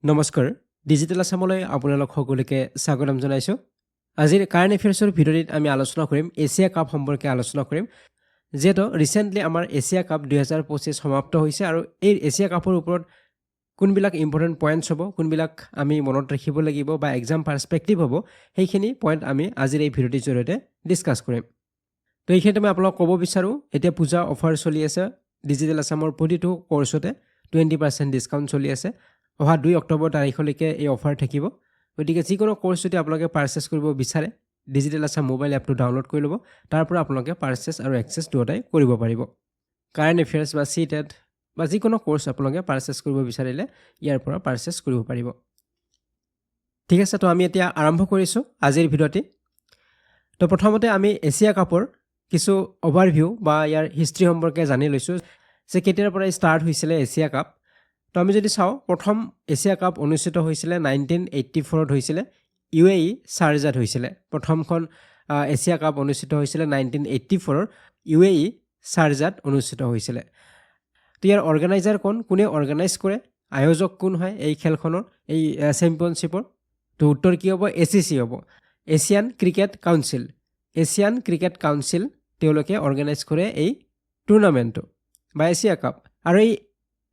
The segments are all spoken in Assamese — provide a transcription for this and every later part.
নমস্কাৰ ডিজিটেল আসামলৈ আপোনালোক সকলোকে স্বাগতম জনাইছোঁ আজিৰ কাৰেণ্ট এফেয়াৰ্ছৰ ভিডিঅ'ত আমি আলোচনা কৰিম এছিয়া কাপ সম্পৰ্কে আলোচনা কৰিম যেটো ৰিসেন্টলি আমাৰ এছিয়া কাপ 2025 সমাপ্ত হৈছে আৰু এই এছিয়া কাপৰ ওপৰত কোনবিলাক ইম্পৰ্টেন্ট পইণ্টছ হ'ব কোনবিলাক আমি মনত ৰাখিব লাগিব বা এক্সাম পাৰ্সপেক্টিভ হ'ব সেইখিনি পইণ্ট আমি আজিৰ এই ভিডিঅ'টিৰ জৰিয়তে ডিসকাস কৰিম তো এইখিনি মই আপোনাক ক'ব বিচাৰো এতিয়া পূজা অফাৰ চলি আছে ডিজিটেল আসামৰ প্ৰতিটো কোৰ্সতে 20% ডিসকাউন্ট চলি আছে অহা 2 অক্টোবৰ তাৰিখলৈকে এই অফাৰ থাকিব গতিকে যিকোনো কোৰ্স যদি আপোনালোকে পাৰচেজ কৰিব বিচাৰে ডিজিটেল আসাম মোবাইল এপটো ডাউনলোড কৰি ল'ব তাৰ পৰা আপোনালোকে পাৰচেজ আৰু এক্সেছ দুটাই কৰিব পাৰিব কাৰেণ্ট এফেয়াৰ্ছ বা সিটেট বা যিকোনো কোৰ্স আপোনালোকে পাৰচেজ কৰিব বিচাৰিলে ইয়াৰ পৰা পাৰচেজ কৰিব পাৰিব ঠিক আছে তো আমি এতিয়া আৰম্ভ কৰিছো আজিৰ ভিডিঅ'টি তো প্ৰথমতে আমি এছিয়া কাপৰ কিছু ওভাৰভিউ বা ইয়াৰ হিষ্ট্ৰী সম্পৰ্কে জানি লৈছো যে কেতিয়াৰ পৰা ষ্টাৰ্ট হৈছিল এছিয়া কাপ তো আমি যদি চাও প্ৰথম এছিয়া কাপ অনুষ্ঠিত হৈছিল 1984 ত হৈছিল ইউএই শাৰজাত হৈছিল প্ৰথমখন এছিয়া কাপ অনুষ্ঠিত হৈছিল 1984 ৰ ইউএই শাৰজাত অনুষ্ঠিত হৈছিল তো ইয়াৰ অৰ্গানাইজাৰ কোনে অৰ্গানাইজ কৰে আয়োজক কোন হয় এই খেলখনৰ এই চেম্পিয়নশিপৰ তো উত্তৰ কি হ'ব এসিসি হ'ব এছিয়ান ক্ৰিকেট কাউন্সিল তেওঁলোকে অৰ্গানাইজ কৰে এই টুৰ্নামেন্টটো বা এছিয়া কাপ আৰু এই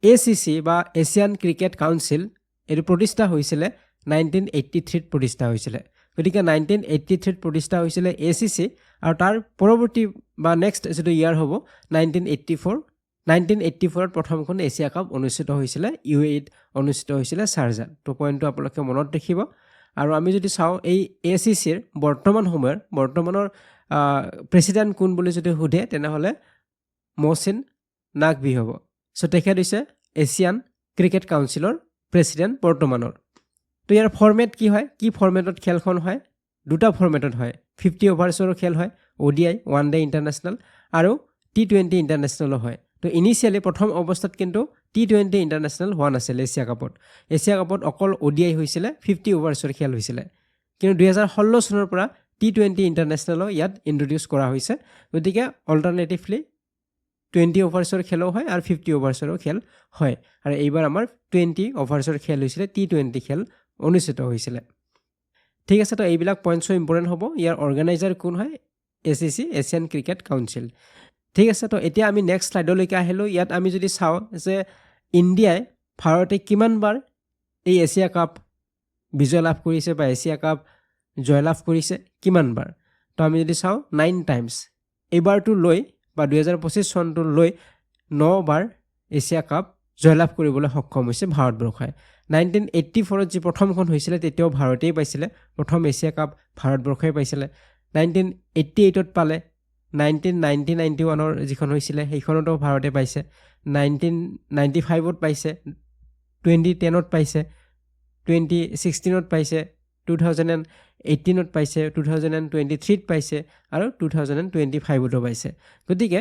এসিসি বা এছিয়ান ক্ৰিকেট কাউন্সিল এৰ প্ৰতিষ্ঠা হৈছিল 1983 ত প্ৰতিষ্ঠা হৈছিল গতিকে 1983 ত প্ৰতিষ্ঠা হৈছিল এসিসি আৰু তাৰ পৰৱৰ্তী বা নেক্সট যেটো ইয়াৰ হ'ব 1984 ত প্ৰথমখন এছিয়া কাপ অনুষ্ঠিত হৈছিল ইউএই ত অনুষ্ঠিত হৈছিল শাৰজাত তো পইণ্টটো আপোনালোকে মনত ৰাখিব আৰু আমি যদি চাও এই এসিসিৰ বৰ্তমানৰ প্ৰেসিডেন্ট কোন বুলি যদি সোধে তেনেহলে মহচিন নাকভি হ'ব সো তেখেত হৈছে এছিয়ান ক্ৰিকেট কাউন্সিলৰ প্ৰেসিডেন্ট বৰ্তমানৰ তো ইয়াৰ ফৰমেট কি হয় কি ফৰমেটত খেলখন হয় দুটা ফৰমেটত হয় 50 ওভাৰছৰ খেল হয় ওডিআই ওয়ান ডে ইন্টাৰনেশনাল আৰু টি20 ইন্টাৰনেশনাল হয় তো ইনিশিয়ালি প্ৰথম অৱস্থাত কিন্তু টি20 ইন্টাৰনেশনাল হোৱা নাছিল এছিয়া কাপত অকল ওডিআই হৈছিল 50 ওভাৰছৰ খেল হৈছিল কিন্তু 2016 চনৰ পৰা টি20 ইন্টাৰনেশনাল ইয়াত ইন্ট্ৰোডিউস কৰা হৈছে গতিকে অল্টাৰনেটিভলি 20 ওভাৰছৰ খেলো হয় আৰু 50 ওভাৰছৰ খেল হয় আৰু এইবাৰ আমাৰ 20 ওভাৰছৰ খেল হৈছিল টি20 খেল অনুষ্ঠিত হৈছিল ঠিক আছে তো এইবিলাক পইণ্টছ ইম্পৰ্টেন্ট হ'ব ইয়াৰ অৰ্গানাইজাৰ কোন হয় এসিসি এছিয়ান ক্ৰিকেট কাউন্সিল ঠিক আছে তো এতিয়া আমি নেক্সট স্লাইডলৈকে আহিলো ইয়াত আমি যদি চাও যে ইণ্ডিয়াই ভাৰতে কিমানবাৰ এই এছিয়া কাপ বিজয় লাভ কৰিছে বা এছিয়া কাপ জয়লাভ কৰিছে কিমানবাৰ তো আমি যদি চাও 9 টাইমছ এইবাৰটো লৈ বা 2025 চনটো লৈ 9 বাৰ এছিয়া কাপ জয়লাভ কৰিবলৈ সক্ষম হৈছে ভাৰতবৰ্ষই 1984 ত যি প্ৰথমখন হৈছিল তেতিয়াও ভাৰতেই পাইছিল প্ৰথম এছিয়া কাপ ভাৰতবৰ্ষই পাইছিল 1988 ত পালে 1991 ৰ যিখন হৈছিল সেইখনতো ভাৰতে পাইছে 1995 ত পাইছে 2010 ত পাইছে 2016 ত পাইছে 2018 ত পাইছে 2023 ত পাইছে আৰু 2025 ত পাইছে গতিকে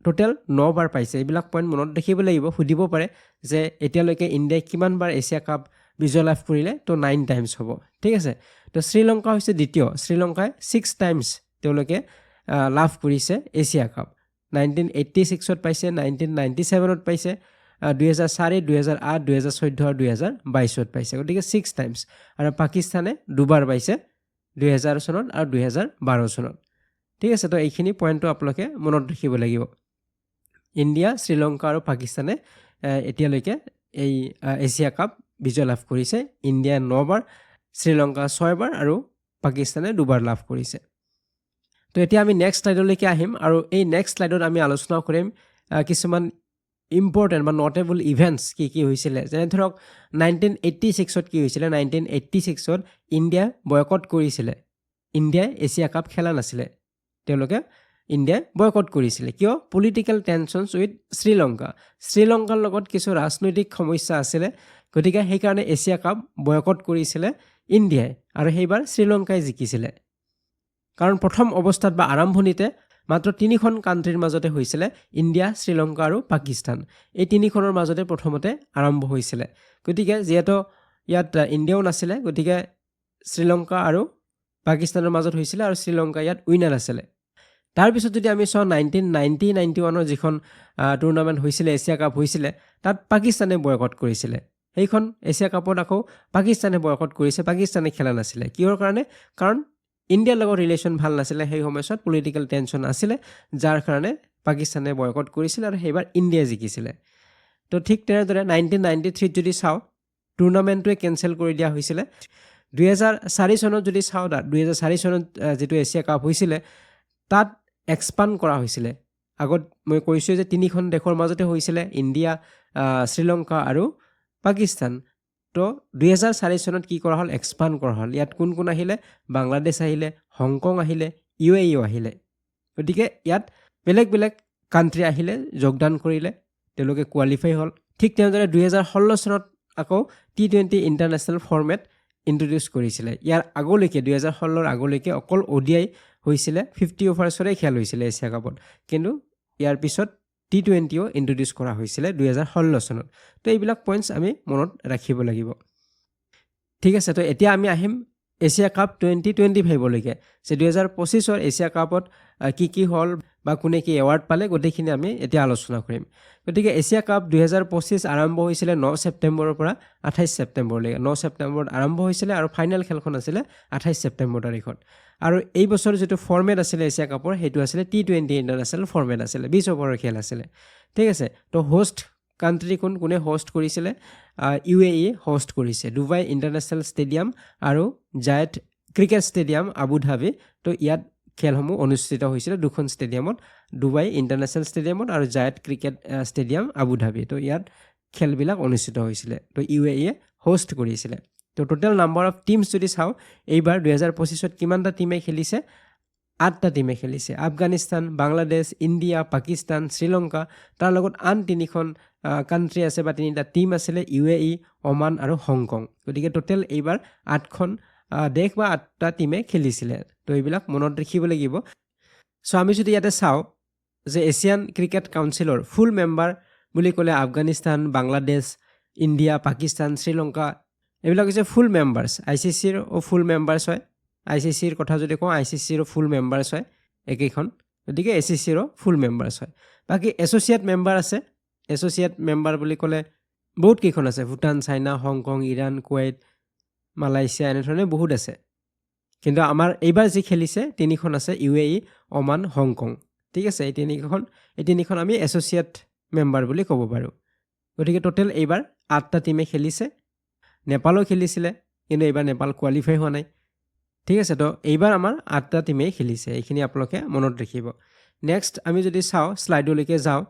টোটাল 9 বাৰ পাইছে এইবিলাক পইণ্ট মনত ৰাখিব লাগিব সুধিব পাৰে যে এতিয়ালৈকে ইণ্ডিয়াই কিমানবাৰ এছিয়া কাপ বিজয় লাভ কৰিলে তো 9 টাইমছ হ'ব ঠিক আছে তো শ্ৰীলংকা হৈছে দ্বিতীয় শ্ৰীলংকাই 6 টাইমছ তেওঁলোকে লাভ কৰিছে এছিয়া কাপ 1986 ত পাইছে 1997 ত পাইছে 2004 2008 2014 আৰু 2022 ত পাইছে গতিকে 6 টাইমছ আৰু পাকিস্তানে দুবাৰ পাইছে 2000 চনত আৰু 2012 চনত ঠিক আছে তো এইখিনি পইণ্টটো আপোনালোকে মনত ৰাখিব লাগিব ইণ্ডিয়া শ্ৰীলংকা আৰু পাকিস্তানে এতিয়ালৈকে এই এছিয়া কাপ বিজয় লাভ কৰিছে ইণ্ডিয়া 9 বাৰ শ্ৰীলংকা 6 বাৰ আৰু পাকিস্তানে দুবাৰ লাভ কৰিছে তো এতিয়া আমি নেক্সট স্লাইডলৈকে আহিম আৰু এই নেক্সট স্লাইডত আমি আলোচনা কৰিম কিছুমান ইম্পৰ্টেন্ট বা নটেবল ইভেন্টছ কি হৈছিল যেনে ধৰক 1986 ত কি হৈছিল 1986 ত ইণ্ডিয়া বয়কট কৰিছিল ইণ্ডিয়াই এছিয়া কাপ খেলা নাছিল তেওঁলোকে ইণ্ডিয়াই বয়কট কৰিছিল কিয় পলিটিক্যাল টেনশনছ উইথ শ্ৰীলংকাৰ লগত কিছু ৰাজনৈতিক সমস্যা আছিল গতিকে সেই কাৰণে এছিয়া কাপ বয়কট কৰিছিল ইণ্ডিয়াই আৰু সেইবাৰ শ্ৰীলংকাই জিকিছিল কাৰণ প্ৰথম অৱস্থাত বা আৰম্ভণিতে মাত্ৰ তিনিখন কান্ট্ৰিৰ মাজতে হৈছিল ইণ্ডিয়া শ্ৰীলংকা আৰু পাকিস্তান এই তিনিখনৰ মাজতে প্ৰথমতে আৰম্ভ হৈছিল গতিকে যেহেতু ইয়াত ইণ্ডিয়াও নাছিল গতিকে শ্ৰীলংকা আৰু পাকিস্তানৰ মাজত হৈছিল আৰু শ্ৰীলংকা ইয়াত উইনাৰ আছিল তাৰ পিছত যদি আমি চাও 1990-91 ৰ যিখন টুৰ্নামেন্ট হৈছিল এছিয়া কাপ হৈছিল তাত পাকিস্তানে বয়কট কৰিছিল সেইখন এছিয়া কাপত আকৌ পাকিস্তানে বয়কট কৰিছে, পাকিস্তানে খেলা নাছিলে। কিহৰ কাৰণে? কাৰণ ইণ্ডিয়াৰ লগত ৰিলেশ্যন ভাল নাছিলে, সেই সময়ছোৱাত পলিটিকেল টেনশ্যন আছিলে, যাৰ কাৰণে পাকিস্তানে বয়কট কৰিছিলে আৰু সেইবাৰ ইণ্ডিয়াই জিকিছিলে। তো ঠিক তেনেদৰে 1993 যদি চাওঁ, টুৰ্ণামেণ্টটোৱে কেঞ্চেল কৰি দিয়া হৈছিলে। 2004 চনত যদি চাওঁ, 2004 চনত যিটো এছিয়া কাপ হৈছিলে তাত এক্সপাণ্ড কৰা হৈছিলে। আগত মই কৈছোঁ যে 3খন দেশৰ মাজতে হৈছিলে, ইণ্ডিয়া, শ্ৰীলংকা আৰু পাকিস্তান। তো 2004 চনত কি কৰা হ'ল? এক্সপাণ্ড কৰা হ'ল। ইয়াত কোন কোন আহিলে? বাংলাদেশ আহিলে, হংকং আহিলে, UAE আহিলে। গতিকে ইয়াত বেলেগ বেলেগ কাণ্ট্ৰি আহিলে, যোগদান কৰিলে, তেওঁলোকে কোৱালিফাই হ'ল। ঠিক তেনেদৰে 2016 চনত আকৌ T20 ইণ্টাৰনেশ্যনেল ফৰ্মেট ইণ্ট্ৰডিউচ কৰিছিলে। ইয়াৰ আগলৈকে 2016ৰ আগলৈকে অকল ODI হৈছিলে, 50 অভাৰ্ছৰে খেল হৈছিলে এছিয়া কাপত। কিন্তু ইয়াৰ পিছত T20ও ইণ্ট্ৰডিউচ কৰা হৈছিলে 2016 চনত। তো এইবিলাক পইণ্টছ আমি মনত ৰাখিব লাগিব। ঠিক আছে, তো এতিয়া আমি আহিম এছিয়া কাপ 2025লৈকে, যে 2025ৰ এছিয়া কাপত কি কি হ'ল বা কোনে কি এৱাৰ্ড পালে, গোটেইখিনি আমি এতিয়া আলোচনা কৰিম। গতিকে এছিয়া কাপ 2025 আৰম্ভ হৈছিলে 9 ছেপ্টেম্বৰৰ পৰা 28 ছেপ্টেম্বৰলৈকে। 9 ছেপ্টেম্বৰত আৰম্ভ হৈছিলে আৰু ফাইনেল খেলখন আছিলে 28 ছেপ্টেম্বৰ তাৰিখত। আৰু এই বছৰ যিটো ফৰ্মেট আছিলে এছিয়া কাপৰ, সেইটো আছিলে T20 ইণ্টাৰনেশ্যনেল ফৰ্মেট আছিলে, 20 অভাৰৰ খেল আছিলে। ঠিক আছে, তো হোষ্ট কাণ্ট্ৰি কোনে হোষ্ট কৰিছিলে? UAE হোষ্ট কৰিছে, ডুবাই ইণ্টাৰনেশ্যনেল ষ্টেডিয়াম আৰু জায়েট ক্ৰিকেট ষ্টেডিয়াম আবুধাবি। তো ইয়াত খেলসমূহ অনুষ্ঠিত হৈছিলে দুখন ষ্টেডিয়ামত, ডুবাই ইণ্টাৰনেশ্যনেল ষ্টেডিয়ামত আৰু জায়েট ক্ৰিকেট ষ্টেডিয়াম আবুধাবি। তো ইয়াত খেলবিলাক অনুষ্ঠিত হৈছিলে। তো UAE হোষ্ট কৰিছিলে। তো টোটেল নাম্বাৰ অফ টিমছ যদি চাওঁ, এইবাৰ 2025ত কিমানটা টিমে খেলিছে? 8টা টিমে খেলিছে। আফগানিস্তান, বাংলাদেশ, ইণ্ডিয়া, পাকিস্তান, শ্ৰীলংকা, তাৰ লগত আন 3খন কাণ্ট্ৰি আছে বা 3টা টিম আছিলে, UAE, ওমান আৰু হংকং। গতিকে টোটেল এইবাৰ 8খন দেশ বা 8টা টিমে খেলিছিলে। তো এইবিলাক মনত ৰাখিব লাগিব। চ' আমি যদি ইয়াতে চাওঁ যে এছিয়ান ক্ৰিকেট কাউন্সিলৰ ফুল মেম্বাৰ বুলি ক'লে আফগানিস্তান, বাংলাদেশ, ইণ্ডিয়া, পাকিস্তান, শ্ৰীলংকা, এইবিলাক হৈছে ফুল মেম্বাৰ্ছ। ICCৰ ফুল মেম্বাৰ্ছ হয়। ICCৰ কথা যদি কওঁ, ICCৰো ফুল মেম্বাৰ্ছ হয় একেইখন। গতিকে ACCৰো ফুল মেম্বাৰ্ছ হয়। বাকী এছ'চিয়েট মেম্বাৰ আছে। এছ'চিয়েট মেম্বাৰ বুলি ক'লে বহুত কেইখন আছে, Bhutan, China, Hong Kong, Iran, Kuwait, Malaysia, এনেধৰণে বহুত আছে। কিন্তু আমাৰ এইবাৰ যি খেলিছে 3খন আছে, UAE, ওমান, হংকং। ঠিক আছে, এই 3খন আমি এছ'চিয়েট মেম্বাৰ বুলি ক'ব পাৰোঁ। গতিকে টোটেল এইবাৰ 8টা টিমে খেলিছে। নেপালো খেলিছিলে, কিন্তু এইবাৰ নেপাল কোৱালিফাই হোৱা নাই। ঠিক আছে, তো এইবাৰ আমাৰ 8টা টিমেই খেলিছে। এইখিনি আপোনালোকে মনত ৰাখিব। নেক্সট আমি যদি চাওঁ, শ্লাইডলৈকে যাওঁ,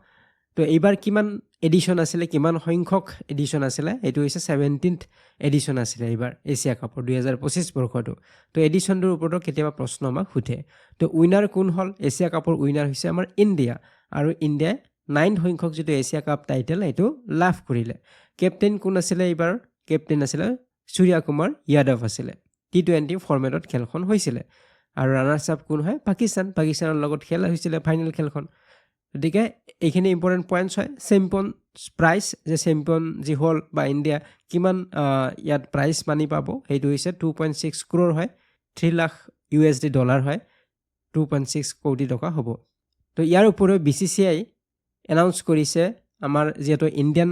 তো এইবাৰ কিমান এডিশ্যন আছিলে, কিমান সংখ্যক এডিশ্যন আছিলে? এইটো হৈছে 17th এডিশ্যন আছিলে এইবাৰ এছিয়া কাপৰ 2025 বৰ্ষটো। তো এডিশ্যনটোৰ ওপৰতো কেতিয়াবা প্ৰশ্ন আমাক সোধে। তো উইনাৰ কোন হ'ল? এছিয়া কাপৰ উইনাৰ হৈছে আমাৰ ইণ্ডিয়া, আৰু ইণ্ডিয়াই 9th সংখ্যক যিটো এছিয়া কাপ টাইটেল এইটো লাভ কৰিলে। কেপ্টেইন কোন আছিলে এইবাৰ? কেপ্টেইন আছিলে সূৰ্য কুমাৰ যাদৱ আছিলে। T20 ফৰ্মেটত খেলখন হৈছিলে। আৰু ৰানাৰ্ছ আপ কোন হয়? পাকিস্তানৰ লগত খেল হৈছিলে ফাইনেল খেলখন। গতিকে এইখিনি ইম্পৰ্টেণ্ট পইণ্টছ হয়। চেম্পিয়ন প্ৰাইজ, যে চেম্পিয়ন যি হ'ল বা ইণ্ডিয়া কিমান ইয়াত প্ৰাইজ মানি পাব, সেইটো হৈছে 2.6 crore হয়, $3 লাখ হয়, 2.6 কোটি টকা হ'ব। তো ইয়াৰ উপৰিও BCCI এনাউন্স কৰিছে, আমাৰ যিহেতু ইণ্ডিয়ান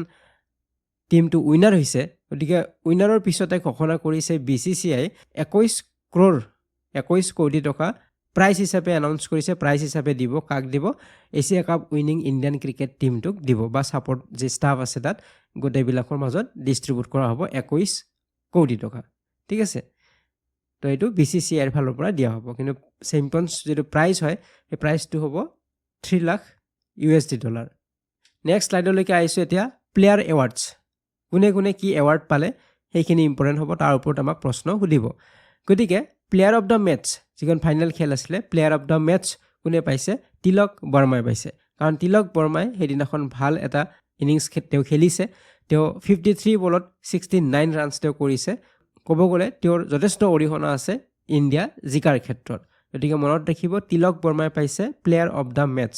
টিমটো উইনাৰ হৈছে, গতিকে উইনাৰৰ পিছতে ঘোষণা কৰিছে BCCI 21 কোটি টকা প্ৰাইজ হিচাপে এনাউন্স কৰিছে। প্ৰাইজ হিচাপে দিব, কাক দিব? Asia cup winning Indian cricket টিমটোক দিব, বা ছাপৰ্ট যি ষ্টাফ আছে তাত গোটেইবিলাকৰ মাজত ডিষ্ট্ৰিবিউট কৰা হ'ব 21 কোটি টকা। ঠিক আছে, তো এইটো BCCIৰ ফালৰ পৰা দিয়া হ'ব। কিন্তু চেম্পিয়নছ যিটো প্ৰাইজ হয়, সেই প্ৰাইজটো হ'ব $3 লাখ। নেক্সট শ্লাইডলৈকে আহিছোঁ এতিয়া, প্লেয়াৰ এৱাৰ্ডছ। কোনে কোনে কি এৱাৰ্ড পালে সেইখিনি ইম্পৰ্টেণ্ট হ'ব, তাৰ ওপৰত আমাক প্ৰশ্ন সুধিব। গতিকে প্লেয়াৰ অফ দ্য মেটছ, যিখন ফাইনেল খেল আছিলে, প্লেয়াৰ অফ দ্য মেটছ কোনে পাইছে? তিলক বৰ্মাই পাইছে। কাৰণ তিলক বৰ্মাই সেইদিনাখন ভাল এটা ইনিংছ তেওঁ খেলিছে। তেওঁ 53 বলত 69 ৰানছ তেওঁ কৰিছে। ক'ব গ'লে তেওঁৰ যথেষ্ট অৰিহণা আছে ইণ্ডিয়া জিকাৰ ক্ষেত্ৰত। গতিকে মনত ৰাখিব, তিলক বৰ্মাই পাইছে প্লেয়াৰ অফ দ্য মেটছ।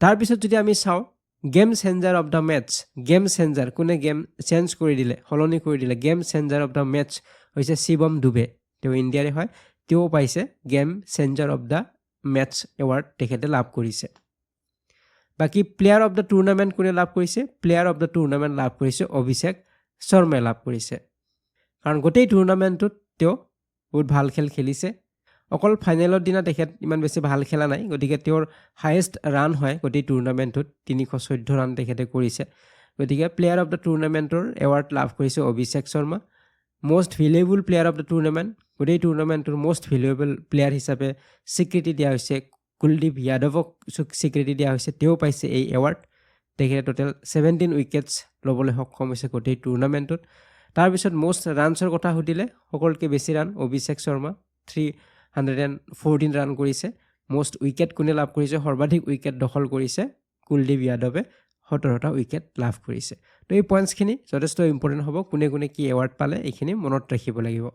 তাৰপিছত যদি আমি চাওঁ, game changer of the matches, game changer কোনে গেম চেঞ্জ কৰি দিলে, সলনি কৰি দিলে, game changer of the matches হৈছে শিৱম ডুবে। তেওঁ ইণ্ডিয়াৰে হয়, তেওঁ পাইছে game changer of the matches award, তেখেতে লাভ কৰিছে। বাকী প্লেয়াৰ অফ দ্য টুৰ্ণামেণ্ট কোনে লাভ কৰিছে? প্লেয়াৰ অফ দ্য টুৰ্ণামেণ্ট লাভ কৰিছে অভিষেক শৰ্মাই লাভ কৰিছে। কাৰণ গোটেই টুৰ্ণামেণ্টটোত তেওঁ বহুত ভাল খেল খেলিছে। অকল ফাইনেলৰ দিনা তেখেত ইমান বেছি ভাল খেলা নাই, গতিকে তেওঁৰ হায়েষ্ট ৰান হয় গোটেই টুৰ্ণামেণ্টটোত 314 ৰান তেখেতে কৰিছে। গতিকে প্লেয়াৰ অফ দ্য টুৰ্ণামেণ্টৰ এৱাৰ্ড লাভ কৰিছে Abhishek Sharma. Most valuable player of the tournament, গোটেই টুৰ্ণামেণ্টটোৰ মষ্ট ভেলুৱেবল প্লেয়াৰ হিচাপে স্বীকৃতি দিয়া হৈছে কুলদীপ যাদৱক স্বীকৃতি দিয়া হৈছে। তেওঁ পাইছে এই এৱাৰ্ড। তেখেতে টোটেল 17 উইকেটছ ল'বলৈ সক্ষম হৈছে গোটেই টুৰ্ণামেণ্টটোত। তাৰপিছত মষ্ট ৰানছৰ কথা সুধিলে সকলোতকৈ বেছি ৰান অভিষেক শৰ্মা 314 ৰান কৰিছে। মষ্ট উইকেট কোনে লাভ কৰিছে? সৰ্বাধিক উইকেট দখল কৰিছে কুলদীপ যাদৱে 17টা উইকেট লাভ কৰিছে। তো এই পইণ্টছখিনি যথেষ্ট ইম্পৰ্টেণ্ট হ'ব। কোনে কোনে কি এৱাৰ্ড পালে এইখিনি মনত ৰাখিব লাগিব।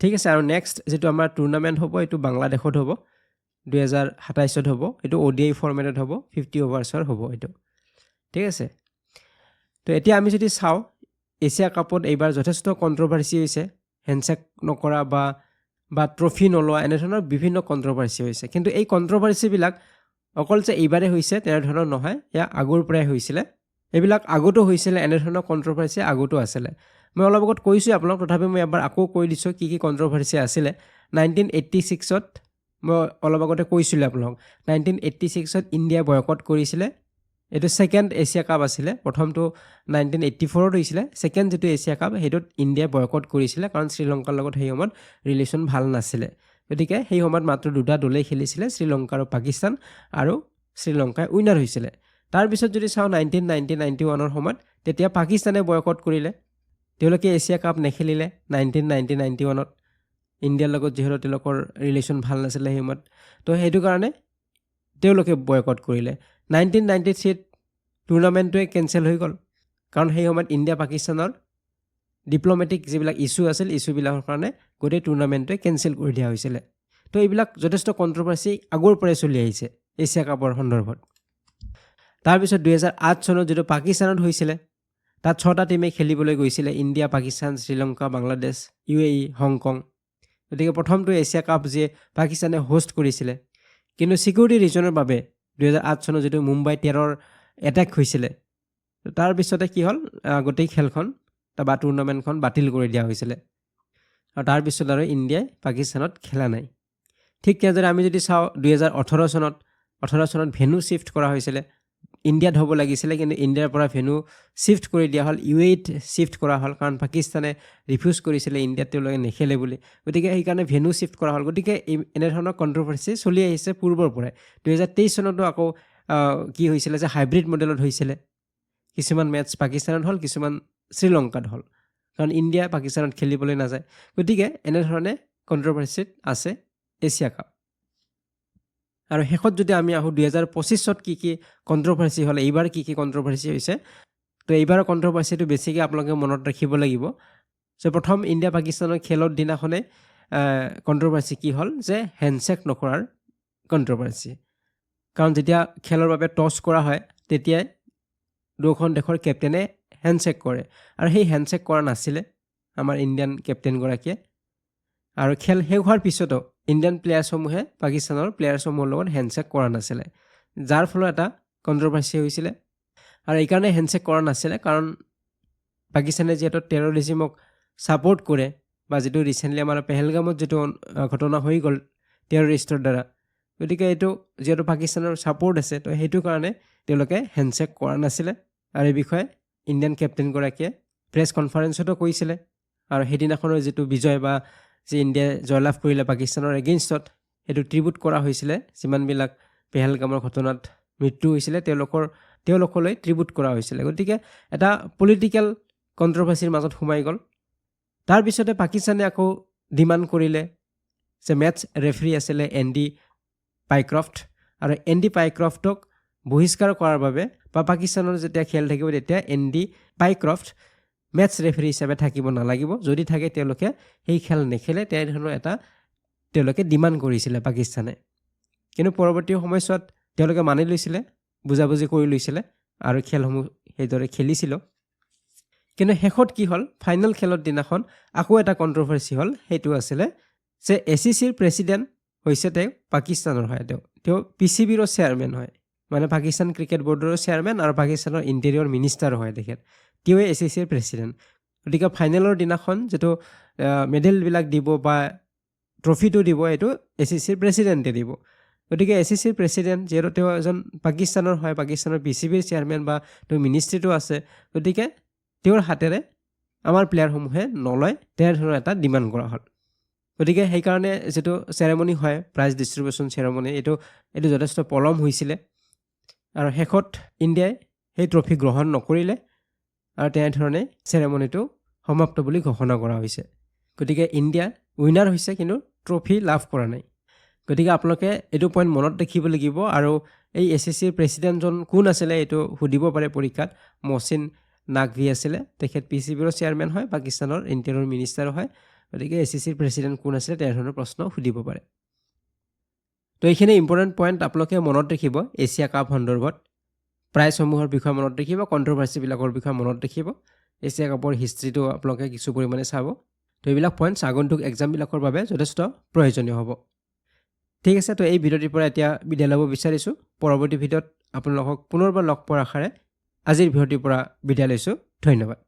ঠিক আছে, আৰু নেক্সট যিটো আমাৰ টুৰ্ণামেণ্ট হ'ব এইটো বাংলাদেশত হ'ব, 2027 হ'ব। এইটো ODI ফৰ্মেটত হ'ব, 50 অভাৰ্ছৰ হ'ব এইটো। ঠিক আছে, তো এতিয়া আমি যদি চাওঁ এছিয়া কাপত এইবাৰ যথেষ্ট কণ্ট্ৰভাৰ্চি হৈছে। হেণ্ডছেক নকৰা বা ট্ৰফি নলোৱা, এনেধৰণৰ বিভিন্ন কণ্ট্ৰভাৰ্চি হৈছে। কিন্তু এই কণ্ট্ৰভাৰ্চিবিলাক অকল যে এইবাৰেই হৈছে তেনেধৰণৰ নহয়, এয়া আগৰ পৰাই হৈছিলে। এইবিলাক আগতো হৈছিলে, এনেধৰণৰ কণ্ট্ৰভাৰ্চি আগতো আছিলে। মই অলপ আগত কৈছোঁ আপোনালোক, তথাপি মই এবাৰ আকৌ কৈ দিছোঁ কি কি কণ্ট্ৰভাৰ্চি আছিলে। 1986ত মই অলপ আগতে কৈছিলোঁ আপোনালোক, 1986ত ইণ্ডিয়াই বয়কট কৰিছিলে। এইটো ছেকেণ্ড এছিয়া কাপ আছিলে। প্ৰথমটো 1984ত হৈছিলে। ছেকেণ্ড যিটো এছিয়া কাপ সেইটোত ইণ্ডিয়াই বয়কট কৰিছিলে, কাৰণ শ্ৰীলংকাৰ লগত সেই সময়ত ৰিলেশ্যন ভাল নাছিলে। গতিকে সেই সময়ত মাত্ৰ দুটা দলেই খেলিছিলে, শ্ৰীলংকা আৰু পাকিস্তান, আৰু শ্ৰীলংকাই উইনাৰ হৈছিলে। তাৰপিছত যদি চাওঁ 1991ৰ সময়ত, তেতিয়া পাকিস্তানে বয়কট কৰিলে। তেওঁলোকে এছিয়া কাপ নেখেলিলে 1991ত, ইণ্ডিয়াৰ লগত যিহেতু তেওঁলোকৰ ৰিলেশ্যন ভাল নাছিলে সেই সময়ত। তো সেইটো কাৰণে তেওঁলোকে বয়কট কৰিলে। 1993ত টুৰ্ণামেণ্টটোৱে কেঞ্চেল হৈ গ'ল, কাৰণ সেই সময়ত ইণ্ডিয়া পাকিস্তানৰ ডিপ্ল'মেটিক যিবিলাক ইছ্যু আছিল, ইছ্যুবিলাকৰ কাৰণে গোটেই টুৰ্ণামেণ্টটোৱে কেঞ্চেল কৰি দিয়া হৈছিলে। তো এইবিলাক যথেষ্ট কণ্ট্ৰভাৰ্চি আগৰ পৰাই চলি আহিছে এছিয়া কাপৰ সন্দৰ্ভত। তাৰপিছত 2008 চনত যিটো পাকিস্তানত হৈছিলে, তাত 6টা টিমে খেলিবলৈ গৈছিলে, India, Pakistan, Sri Lanka, Bangladesh, UAE, Hong Kong. গতিকে প্ৰথমটো এছিয়া কাপ যিয়ে পাকিস্তানে হোষ্ট কৰিছিলে। কিন্তু ছিকিউৰিটি ৰিজনৰ বাবে 2008 চনত যিটো মুম্বাই টেৰৰ এটেক হৈছিলে, তাৰপিছতে কি হ'ল, গোটেই খেলখন বা টুৰ্ণামেণ্টখন বাতিল কৰি দিয়া হৈছিলে। আৰু তাৰপিছত আৰু ইণ্ডিয়াই পাকিস্তানত খেলা নাই। ঠিক তেনেদৰে আমি যদি চাওঁ 2018 চনত ভেনু শ্বিফ্ট কৰা হৈছিলে। ইণ্ডিয়াত হ'ব লাগিছিলে, কিন্তু ইণ্ডিয়াৰ পৰা ভেনু শ্বিফ্ট কৰি দিয়া হ'ল, UAEত শ্বিফ্ট কৰা হ'ল, কাৰণ পাকিস্তানে ৰিফিউজ কৰিছিলে ইণ্ডিয়াত তেওঁলোকে নেখেলে বুলি। গতিকে সেইকাৰণে ভেনু শ্বিফ্ট কৰা হ'ল। গতিকে এনেধৰণৰ কণ্ট্ৰভাৰ্চি চলি আহিছে পূৰ্বৰ পৰাই। 2023 চনতো আকৌ কি হৈছিলে যে হাইব্ৰিড মডেলত হৈছিলে। কিছুমান মেটছ পাকিস্তানত হ'ল, কিছুমান শ্ৰীলংকাত হ'ল, কাৰণ ইণ্ডিয়া পাকিস্তানত খেলিবলৈ নাযায়। গতিকে এনেধৰণে কণ্ট্ৰভাৰ্চিত আছে এছিয়া কাপ। আৰু শেষত যদি আমি আহোঁ 2025ত কি কি কণ্ট্ৰভাৰ্চি হ'ল, এইবাৰ কি কি কণ্ট্ৰভাৰ্চি হৈছে, তো এইবাৰৰ কণ্ট্ৰভাৰ্চিটো বেছিকৈ আপোনালোকে মনত ৰাখিব লাগিব। চ' প্ৰথম ইণ্ডিয়া পাকিস্তানৰ খেলৰ দিনাখনে কণ্ট্ৰভাৰ্চি কি হ'ল যে হেণ্ডছেক নকৰাৰ কণ্ট্ৰভাৰ্চি। কাৰণ যেতিয়া খেলৰ বাবে টছ কৰা হয়, তেতিয়াই দুখন দেশৰ কেপ্টেইনে হেণ্ডছেক কৰে, আৰু সেই হেণ্ডছেক কৰা নাছিলে আমাৰ ইণ্ডিয়ান কেপ্টেইনগৰাকীয়ে। আৰু খেল শেষ হোৱাৰ পিছতো ইণ্ডিয়ান প্লেয়াৰ্ছসমূহে পাকিস্তানৰ প্লেয়াৰ্ছসমূহৰ লগত হেণ্ডছেক কৰা নাছিলে, যাৰ ফলত এটা কণ্ট্ৰভাৰ্চি হৈছিলে। আৰু এইকাৰণে হেণ্ডছেক কৰা নাছিলে কাৰণ পাকিস্তানে যিহেতু টেৰৰিজিমক ছাপোৰ্ট কৰে, বা যিটো ৰিচেণ্টলি আমাৰ পেহেলগামত যিটো ঘটনা হৈ গ'ল টেৰৰিষ্টৰ দ্বাৰা, গতিকে এইটো যিহেতু পাকিস্তানৰ ছাপোৰ্ট আছে, তো সেইটো কাৰণে তেওঁলোকে হেণ্ডছেক কৰা নাছিলে। আৰু এই বিষয়ে ইণ্ডিয়ান কেপ্টেইনগৰাকীয়ে প্ৰেছ কনফাৰেঞ্চতো কৈছিলে। আৰু সেইদিনাখনৰ যিটো বিজয় বা যে ইণ্ডিয়াই জয়লাভ কৰিলে পাকিস্তানৰ এগেইনষ্টত, সেইটো ট্ৰিবিউট কৰা হৈছিলে। যিমানবিলাক পেহেলগামৰ ঘটনাত মৃত্যু হৈছিলে তেওঁলোকলৈ ট্ৰিবিউট কৰা হৈছিলে। গতিকে এটা পলিটিকেল কণ্ট্ৰভাৰ্চিৰ মাজত সোমাই গ'ল। তাৰপিছতে পাকিস্তানে আকৌ ডিমাণ্ড কৰিলে যে মেটছ ৰেফাৰী আছিলে এণ্ডি পাইক্ৰফ্ট, আৰু এণ্ডি পাইক্ৰফ্টক বহিষ্কাৰ কৰাৰ বাবে, বা পাকিস্তানৰ যেতিয়া খেল থাকিব তেতিয়া এণ্ডি পাইক্ৰফ্ট মেটছ ৰেফাৰী হিচাপে থাকিব নালাগিব, যদি থাকে তেওঁলোকে সেই খেল নেখেলে, তেনেধৰণৰ এটা তেওঁলোকে ডিমাণ্ড কৰিছিলে পাকিস্তানে। কিন্তু পৰৱৰ্তী সময়ছোৱাত তেওঁলোকে মানি লৈছিলে, বুজাবুজি কৰি লৈছিলে, আৰু খেলসমূহ সেইদৰে খেলিছিল। কিন্তু শেষত কি হ'ল, ফাইনেল খেলৰ দিনাখন আকৌ এটা কণ্ট্ৰভাৰ্চি হ'ল। সেইটো আছিলে যে ACCৰ প্ৰেছিডেণ্ট হৈছে তেওঁ পাকিস্তানৰ হয়, তেওঁ PCBৰ চেয়াৰমেন হয়। মানে পাকিস্তান ক্ৰিকেট বৰ্ডৰ চেয়াৰমেন আৰু পাকিস্তানৰ ইণ্টেৰিয়ৰ মিনিষ্টাৰ হয় তেখেত। তেওঁৱে ACCৰ প্ৰেছিডেণ্ট। গতিকে ফাইনেলৰ দিনাখন যিটো মেডেলবিলাক দিব বা ট্ৰফিটো দিব এইটো ACCৰ প্ৰেছিডেণ্টে দিব। গতিকে ACCৰ প্ৰেছিডেণ্ট যিহেতু তেওঁ এজন পাকিস্তানৰ হয়, পাকিস্তানৰ PCBৰ চেয়াৰমেন বা তেওঁ মিনিষ্ট্ৰীটো আছে, গতিকে তেওঁৰ হাতেৰে আমাৰ প্লেয়াৰসমূহে নলয় তেনেধৰণৰ এটা ডিমাণ্ড কৰা হ'ল। গতিকে সেইকাৰণে যিটো চেৰেমনি হয় প্ৰাইজ ডিষ্ট্ৰিবিউশ্যন চেৰেমনি এইটো যথেষ্ট পলম হৈছিলে আৰু শেষত ইণ্ডিয়াই সেই ট্ৰফি গ্ৰহণ নকৰিলে আৰু তেনেধৰণে চেৰেমনিটো সমাপ্ত বুলি ঘোষণা কৰা হৈছে। গতিকে ইণ্ডিয়া উইনাৰ হৈছে কিন্তু ট্ৰফি লাভ কৰা নাই। গতিকে আপোনালোকে এইটো পইণ্ট মনত ৰাখিব লাগিব আৰু এই ACCৰ প্ৰেছিডেণ্টজন কোন আছিলে এইটো সুধিব পাৰে পৰীক্ষাত। মহচিন নাকভি আছিলে, তেখেত PCBৰ চেয়াৰমেন হয়, পাকিস্তানৰ ইণ্টেৰিয়ৰ মিনিষ্টাৰ হয়। গতিকে ACCৰ প্ৰেছিডেণ্ট কোন আছিলে তেনেধৰণৰ প্ৰশ্ন সুধিব পাৰে। তো এইখিনি ইম্পৰ্টেণ্ট পইণ্ট আপোনালোকে মনত ৰাখিব এছিয়া কাপ সন্দৰ্ভত। প্ৰাইজসমূহৰ বিষয়ে মনত ৰাখিব, কণ্ট্ৰভাৰ্চিবিলাকৰ বিষয়ে মনত ৰাখিব, এছিয়া কাপৰ হিষ্ট্ৰীটো আপোনালোকে কিছু পৰিমাণে চাব। তো এইবিলাক পইণ্টছ আগন্তুক এক্সামবিলাকৰ বাবে যথেষ্ট প্ৰয়োজনীয় হ'ব। ঠিক আছে, তো এই ভিডিঅ'টিৰ পৰা এতিয়া বিদায় ল'ব বিচাৰিছোঁ। পৰৱৰ্তী ভিডিঅ'ত আপোনালোকক পুনৰবাৰ লগ পোৱাৰ আশাৰে আজিৰ ভিডিঅ'টিৰ পৰা বিদায় লৈছোঁ। ধন্যবাদ।